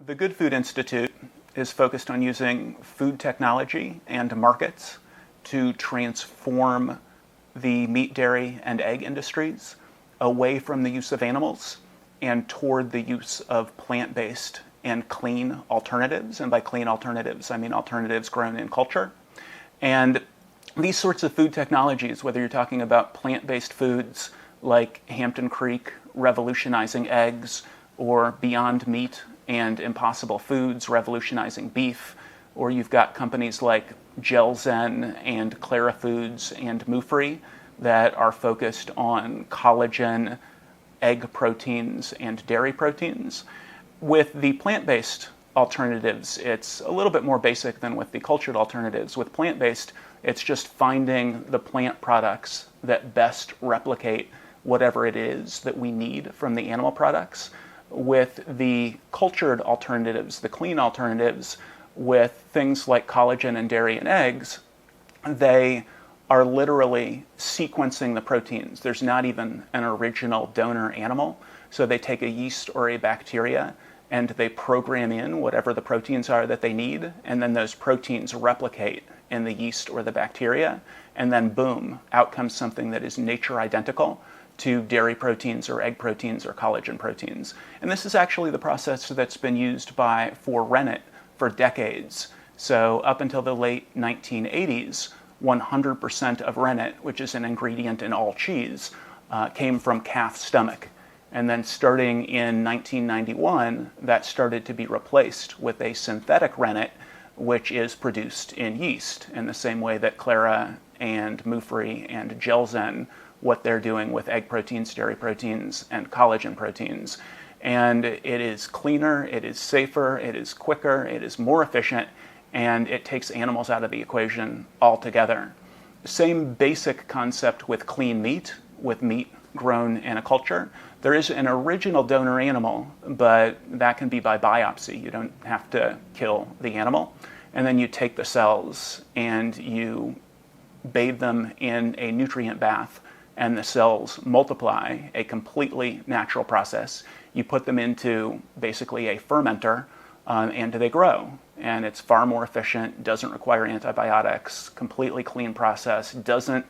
The Good Food Institute is focused on using food technology and markets to transform the meat, dairy, and egg industries away from the use of animals and toward the use of plant-based and clean alternatives. And by clean alternatives, I mean alternatives grown in culture. And these sorts of food technologies, whether you're talking about plant-based foods like Hampton Creek revolutionizing eggs, or Beyond Meat and Impossible Foods revolutionizing beef, or you've got companies like Gelzen and Clara Foods and Mufree that are focused on collagen, egg proteins, and dairy proteins. With the plant-based alternatives, it's a little bit more basic than with the cultured alternatives. With plant-based, it's just finding the plant products that best replicate whatever it is that we need from the animal products. With the cultured alternatives, the clean alternatives, with things like collagen and dairy and eggs, they are literally sequencing the proteins. There's not even an original donor animal. So they take a yeast or a bacteria and they program in whatever the proteins are that they need, and then those proteins replicate in the yeast or the bacteria, and then boom, out comes something that is nature identical to dairy proteins or egg proteins or collagen proteins. And this is actually the process that's been used for rennet for decades. So up until the late 1980s, 100% of rennet, which is an ingredient in all cheese, came from calf stomach. And then starting in 1991, that started to be replaced with a synthetic rennet, which is produced in yeast, in the same way that Clara and Mufree and Gelzen, what they're doing with egg proteins, dairy proteins, and collagen proteins. And it is cleaner, it is safer, it is quicker, it is more efficient, and it takes animals out of the equation altogether. Same basic concept with clean meat, with meat grown in a culture. There is an original donor animal, but that can be by biopsy. You don't have to kill the animal. And then you take the cells and you bathe them in a nutrient bath, and the cells multiply, a completely natural process. You put them into basically a fermenter, and they grow. And it's far more efficient, doesn't require antibiotics, completely clean process, doesn't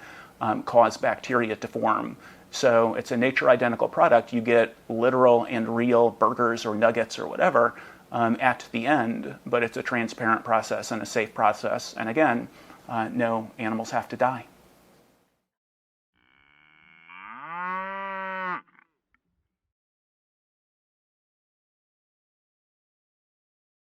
cause bacteria to form. So it's a nature identical product. You get literal and real burgers or nuggets or whatever at the end, but it's a transparent process and a safe process. And again, no animals have to die.